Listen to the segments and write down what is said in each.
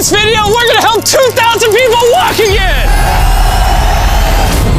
this video, we're gonna help 2,000 people walk again!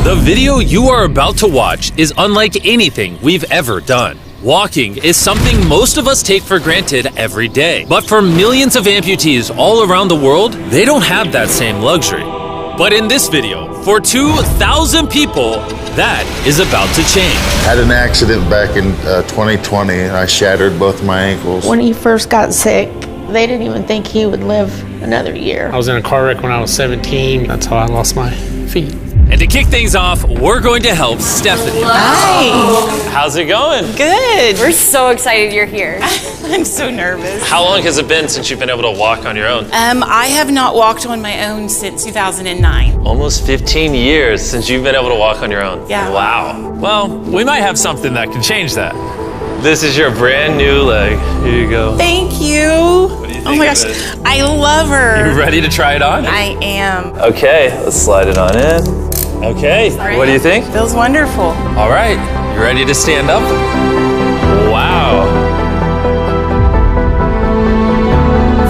The video you are about to watch is unlike anything we've ever done. Walking is something most of us take for granted every day. But for millions of amputees all around the world, they don't have that same luxury. But in this video, for 2,000 people, that is about to change. I had an accident back in 2020 and I shattered both my ankles. When he first got sick, they didn't even think he would live another year. I was in a car wreck when I was 17. That's how I lost my feet. And to kick things off, we're going to help Stephanie. Hi. How's it going? Good. We're so excited you're here. I'm so nervous. How long has it been since you've been able to walk on your own? I have not walked on my own since 2009. Almost 15 years since you've been able to walk on your own. Yeah. Wow. Well, we might have something that can change that. This is your brand new leg. Here you go. Thank you. What do you think Oh my of gosh, it? I love her. You ready to try it on? I am. Okay, let's slide it on in. Okay, what do you think? Feels wonderful. All right, you ready to stand up? Wow.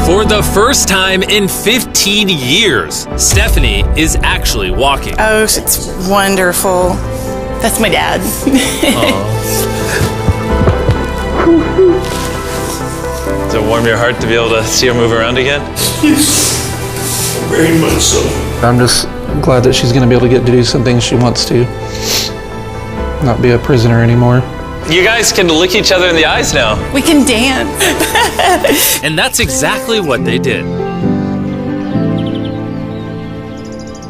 For the first time in 15 years, Stephanie is actually walking. Oh, it's wonderful. That's my dad. Does it warm your heart to be able to see her move around again? Very much so. I'm just glad that she's going to be able to get to do some things she wants to. Not be a prisoner anymore. You guys can look each other in the eyes now. We can dance. And that's exactly what they did.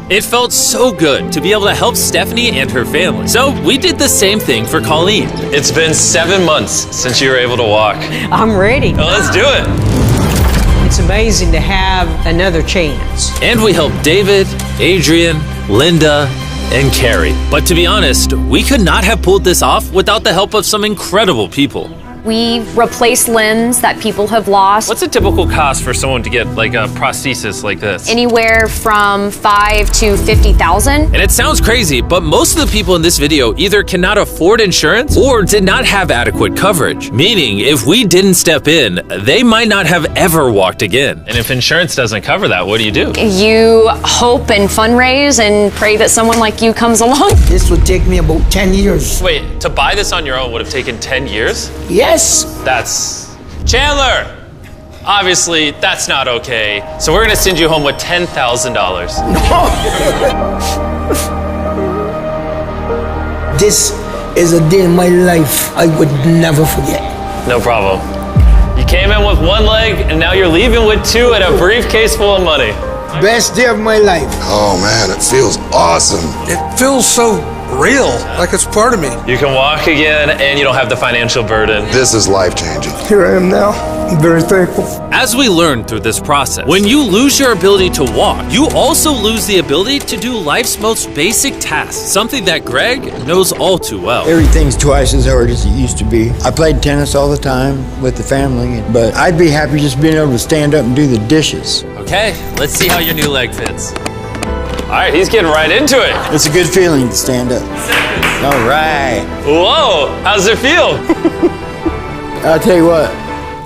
It felt so good to be able to help Stephanie and her family. So we did the same thing for Colleen. It's been 7 months since you were able to walk. I'm ready. Well, let's do it. It's amazing to have another chance. And we helped David, Adrian, Linda, and Carrie. But to be honest, we could not have pulled this off without the help of some incredible people. We replace limbs that people have lost. What's a typical cost for someone to get like a prosthesis like this? Anywhere from $5,000 to $50,000. And it sounds crazy, but most of the people in this video either cannot afford insurance or did not have adequate coverage. Meaning, if we didn't step in, they might not have ever walked again. And if insurance doesn't cover that, what do? You hope and fundraise and pray that someone like you comes along. This would take me about 10 years. Wait, to buy this on your own would have taken 10 years? Yes. That's... Chandler! Obviously, that's not okay. So we're gonna send you home with $10,000. This is a day in my life I would never forget. No problem. You came in with one leg, and now you're leaving with two and a briefcase full of money. Best day of my life. Oh man, it feels awesome. It feels so real, like it's part of me. You can walk again, and you don't have the financial burden. This is life-changing. Here I am now. I'm very thankful. As we learned through this process, when you lose your ability to walk, you also lose the ability to do life's most basic tasks, something that Greg knows all too well. Everything's twice as hard as it used to be. I played tennis all the time with the family, but I'd be happy just being able to stand up and do the dishes. Okay, let's see how your new leg fits. All right, he's getting right into it. It's a good feeling to stand up. All right. Whoa, how's it feel? I'll tell you what,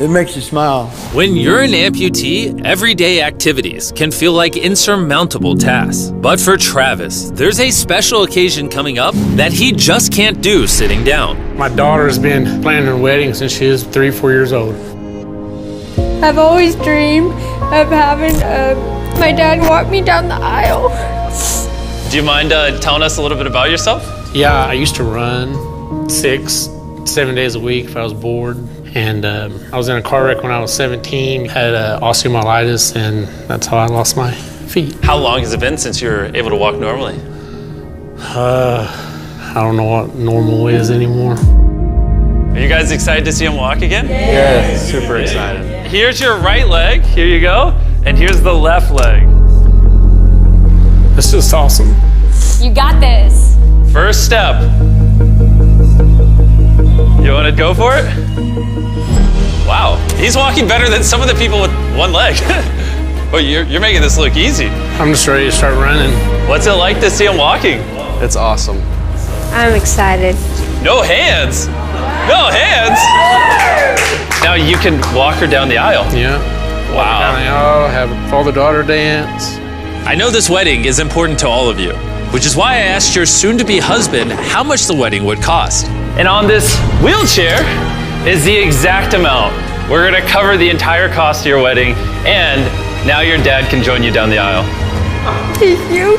it makes you smile. When you're an amputee, everyday activities can feel like insurmountable tasks. But for Travis, there's a special occasion coming up that he just can't do sitting down. My daughter's been planning her wedding since she was 3 or 4 years old. I've always dreamed of having my dad walk me down the aisle. Do you mind telling us a little bit about yourself? Yeah, I used to run 6, 7 days a week if I was bored. And I was in a car wreck when I was 17, had osteomyelitis, and that's how I lost my feet. How long has it been since you were able to walk normally? I don't know what normal is anymore. Are you guys excited to see him walk again? Yeah, super excited. Here's your right leg, here you go, and here's the left leg. It's just awesome. You got this. First step. You want to go for it? Wow, he's walking better than some of the people with one leg. Well, you're making this look easy. I'm just ready to start running. What's it like to see him walking? It's awesome. I'm excited. No hands. No hands. Now you can walk her down the aisle. Yeah. Wow. Down the aisle, have a father-daughter dance. I know this wedding is important to all of you, which is why I asked your soon-to-be husband how much the wedding would cost. And on this wheelchair is the exact amount. We're gonna cover the entire cost of your wedding, and now your dad can join you down the aisle. Thank you.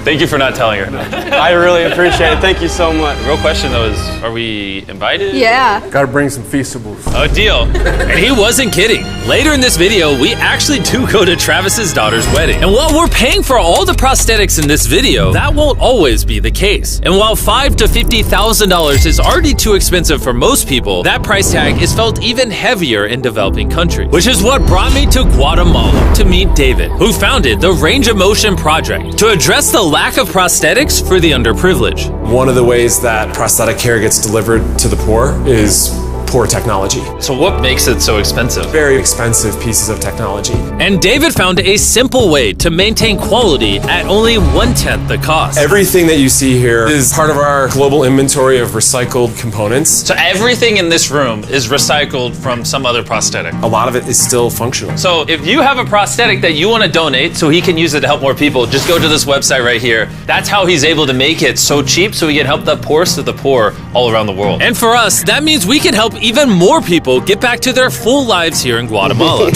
Thank you for not telling her. I really appreciate it. Thank you so much. The real question though is, are we invited? Yeah. Gotta bring some feastables. Oh, deal. And he wasn't kidding. Later in this video, we actually do go to Travis's daughter's wedding. And while we're paying for all the prosthetics in this video, that won't always be the case. And while $5,000 to $50,000 is already too expensive for most people, that price tag is felt even heavier in developing countries. Which is what brought me to Guatemala to meet David, who founded the Range of Motion Project to address the lack of prosthetics for the underprivileged. One of the ways that prosthetic care gets delivered to the poor is poor technology. So what makes it so expensive? Very expensive pieces of technology. And David found a simple way to maintain quality at only 1/10 the cost. Everything that you see here is part of our global inventory of recycled components. So everything in this room is recycled from some other prosthetic. A lot of it is still functional. So if you have a prosthetic that you want to donate so he can use it to help more people, just go to this website right here. That's how he's able to make it so cheap so he can help the poorest of the poor all around the world. And for us, that means we can help even more people get back to their full lives here in Guatemala.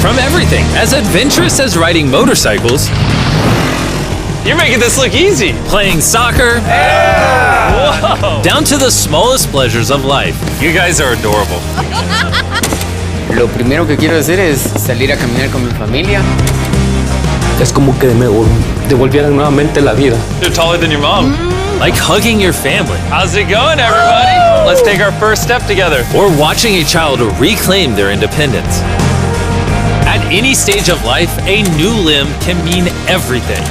From everything as adventurous as riding motorcycles, You're making this look easy. playing soccer, Whoa. down to the smallest pleasures of life. You guys are adorable. Lo primero que quiero hacer es salir a caminar con mi familia. Es como que me devolvieran nuevamente la vida. You're taller than your mom. Like hugging your family. How's it going, everybody? Let's take our first step together. Or watching a child reclaim their independence. At any stage of life, a new limb can mean everything.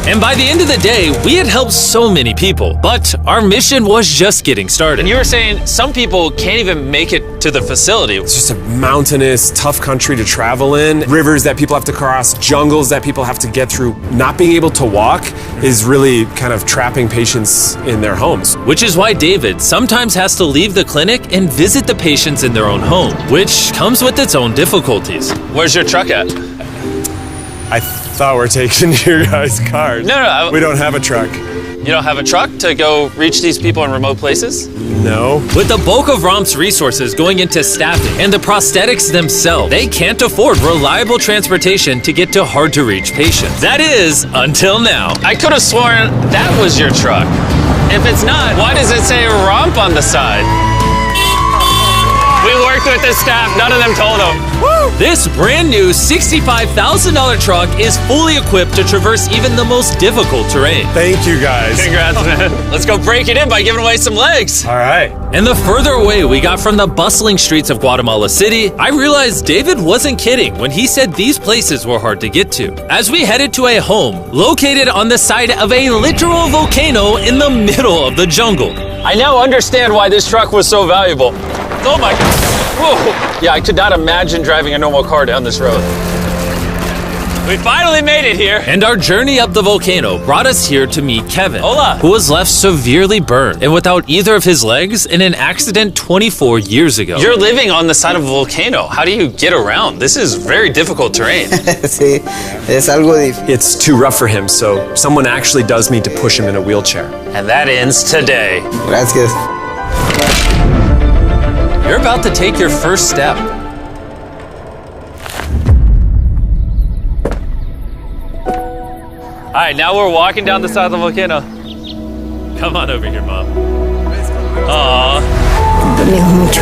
And by the end of the day, we had helped so many people, but our mission was just getting started. And you were saying some people can't even make it to the facility. It's just a mountainous, tough country to travel in. Rivers that people have to cross, jungles that people have to get through. Not being able to walk is really kind of trapping patients in their homes. Which is why David sometimes has to leave the clinic and visit the patients in their own home, which comes with its own difficulties. Where's your truck at? I thought we're taking your guys' cars. No. We don't have a truck. You don't have a truck to go reach these people in remote places? No. With the bulk of ROM's resources going into staffing and the prosthetics themselves, they can't afford reliable transportation to get to hard-to-reach patients. That is, until now. I could have sworn that was your truck. If it's not, why does it say ROMP on the side? We worked with the staff, none of them told them. This brand new $65,000 truck is fully equipped to traverse even the most difficult terrain. Thank you, guys. Congrats, man. Let's go break it in by giving away some legs. All right. And the further away we got from the bustling streets of Guatemala City, I realized David wasn't kidding when he said these places were hard to get to. As we headed to a home located on the side of a literal volcano in the middle of the jungle. I now understand why this truck was so valuable. Oh my God. Whoa. Yeah, I could not imagine driving a normal car down this road. We finally made it here. And our journey up the volcano brought us here to meet Kevin, Hola. who was left severely burned and without either of his legs in an accident 24 years ago. You're living on the side of a volcano. How do you get around? This is very difficult terrain. Sí, es algo difícil. It's too rough for him, so someone actually does need to push him in a wheelchair. And that ends today. Gracias. You're about to take your first step. All right, now we're walking down the side of the volcano. Come on over here, Mom. Aww. mucho.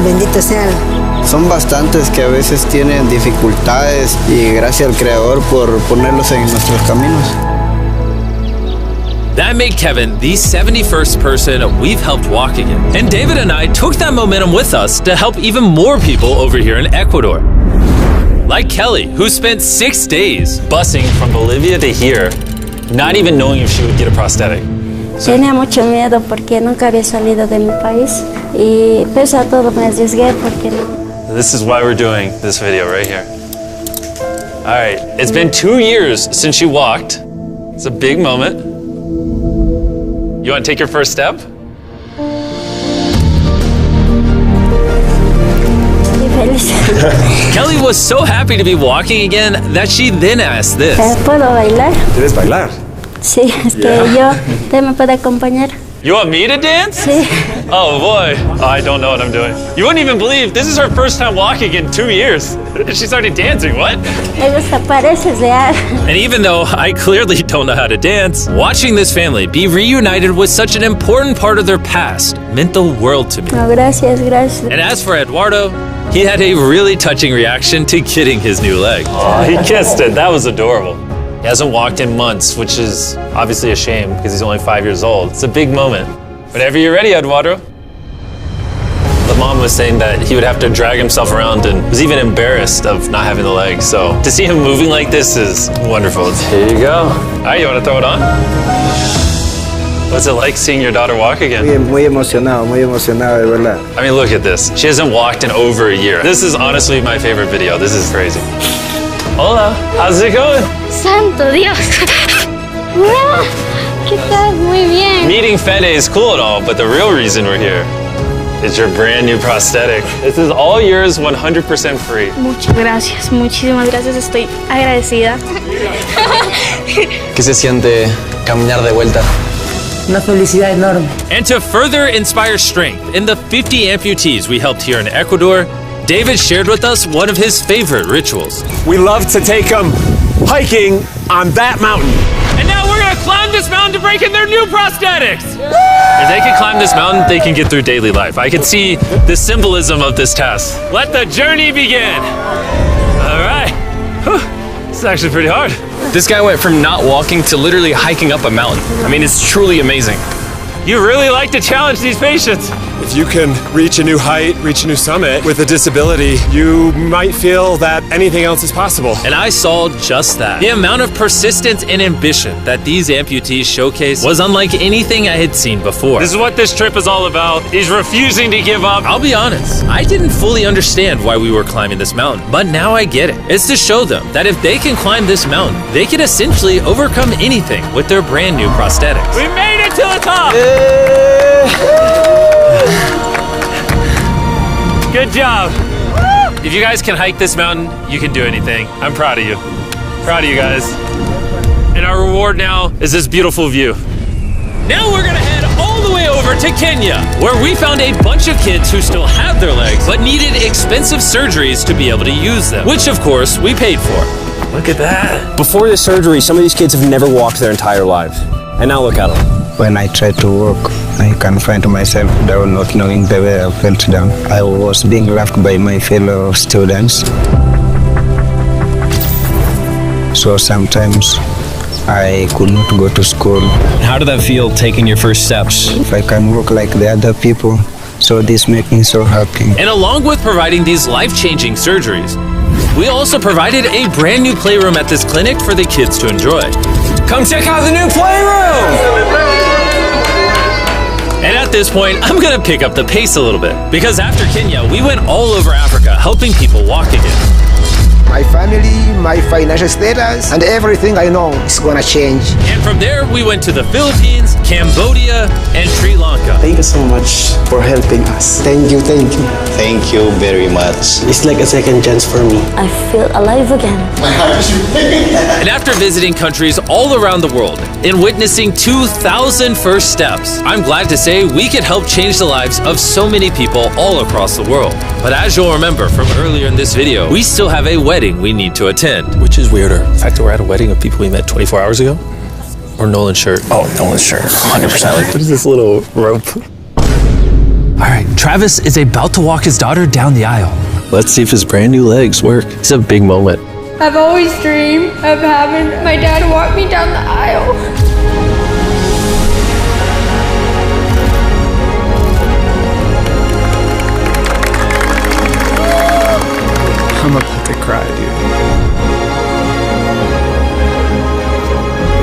Bendito sea. Son bastantes que a veces tienen dificultades y gracias al Creador por ponerlos en nuestros caminos. That made Kevin the 71st person we've helped walk again. And David and I took that momentum with us to help even more people over here in Ecuador. Like Kelly, who spent 6 days busing from Bolivia to here, not even knowing if she would get a prosthetic. Tenía mucho miedo porque nunca había salido de mi país y pese a todo me arriesgué porque no. This is why we're doing this video right here. All right, it's been 2 years since she walked. It's a big moment. You want to take your first step? feliz. Kelly was so happy to be walking again that she then asked this. ¿Puedo bailar? ¿Quieres bailar? Sí, ¿usted me puede acompañar? You want me to dance? Sí. Oh boy, I don't know what I'm doing. You wouldn't even believe this is her first time walking in 2 years. She started dancing, what? Me gusta, parece real. And even though I clearly don't know how to dance, watching this family be reunited with such an important part of their past meant the world to me. No, gracias, gracias. And as for Eduardo, he had a really touching reaction to getting his new leg. Oh, he kissed it. That was adorable. He hasn't walked in months, which is obviously a shame because he's only 5 years old. It's a big moment. Whenever you're ready, Eduardo. The mom was saying that he would have to drag himself around and was even embarrassed of not having the leg. So to see him moving like this is wonderful. Here you go. All right, you want to throw it on? What's it like seeing your daughter walk again? Muy emocionado, de verdad. I mean, look at this. She hasn't walked in over a year. This is honestly my favorite video. This is crazy. Hola, how's it going? Santo Dios. ¿Qué tal? Muy bien. Meeting Fede is cool and all, but the real reason we're here is your brand new prosthetic. This is all yours, 100% free. Muchas gracias, muchísimas gracias. Estoy agradecida. ¿Qué se siente caminar de vuelta? Una felicidad enorme. And to further inspire strength in the 50 amputees we helped here in Ecuador, David shared with us one of his favorite rituals. We love to take them hiking on that mountain. And now we're gonna climb this mountain to break in their new prosthetics. If they can climb this mountain, they can get through daily life. I can see the symbolism of this task. Let the journey begin. All right. Whew. This is actually pretty hard. This guy went from not walking to literally hiking up a mountain. I mean, it's truly amazing. You really like to challenge these patients. If you can reach a new height, reach a new summit with a disability, you might feel that anything else is possible. And I saw just that. The amount of persistence and ambition that these amputees showcase was unlike anything I had seen before. This is what this trip is all about, is refusing to give up. I'll be honest, I didn't fully understand why we were climbing this mountain, but now I get it. It's to show them that if they can climb this mountain, they can essentially overcome anything with their brand new prosthetics. We made it to the top! Good job. If you guys can hike this mountain, you can do anything. I'm proud of you. Proud of you guys. And our reward now is this beautiful view. Now we're gonna head all the way over to Kenya, where we found a bunch of kids who still have their legs, but needed expensive surgeries to be able to use them, which of course we paid for. Look at that. Before the surgery, some of these kids have never walked their entire lives. And now look at them. When I try to walk, I can find myself down, not knowing the way I felt down. I was being laughed by my fellow students. So sometimes I could not go to school. How did that feel, taking your first steps? If I can walk like the other people, so this makes me so happy. And along with providing these life-changing surgeries, we also provided a brand new playroom at this clinic for the kids to enjoy. Come check out the new playroom! And at this point, I'm gonna pick up the pace a little bit, because after Kenya, we went all over Africa helping people walk again. My family, my financial status, and everything I know is gonna change. And from there, we went to the Philippines, Cambodia, and Sri Lanka. Thank you so much for helping us. Thank you, thank you. Thank you very much. It's like a second chance for me. I feel alive again. And after visiting countries all around the world and witnessing 2,000 first steps, I'm glad to say we could help change the lives of so many people all across the world. But as you'll remember from earlier in this video, we still have a wedding we need to attend. Which is weirder, the fact that we're at a wedding of people we met 24 hours ago, or Nolan's shirt? Oh, Nolan's shirt, 100%. What is this little rope? All right, Travis is about to walk his daughter down the aisle. Let's see if his brand new legs work. It's a big moment. I've always dreamed of having my dad walk me down the aisle. I'm about to cry, dude.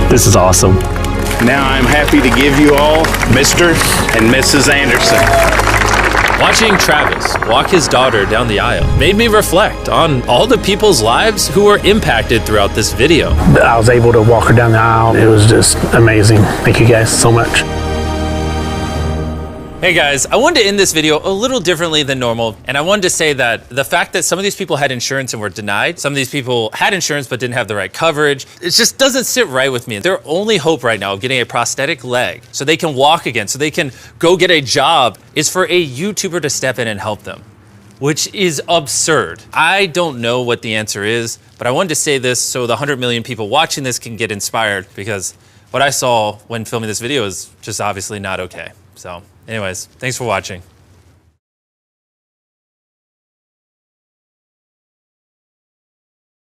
This is awesome. Now I'm happy to give you all Mr. and Mrs. Anderson. Watching Travis walk his daughter down the aisle made me reflect on all the people's lives who were impacted throughout this video. I was able to walk her down the aisle. It was just amazing. Thank you guys so much. Hey guys, I wanted to end this video a little differently than normal, and I wanted to say that the fact that some of these people had insurance and were denied, some of these people had insurance but didn't have the right coverage, it just doesn't sit right with me. Their only hope right now of getting a prosthetic leg so they can walk again, so they can go get a job, is for a YouTuber to step in and help them, which is absurd. I don't know what the answer is, but I wanted to say this so the 100 million people watching this can get inspired, because what I saw when filming this video is just obviously not okay. So anyways, thanks for watching.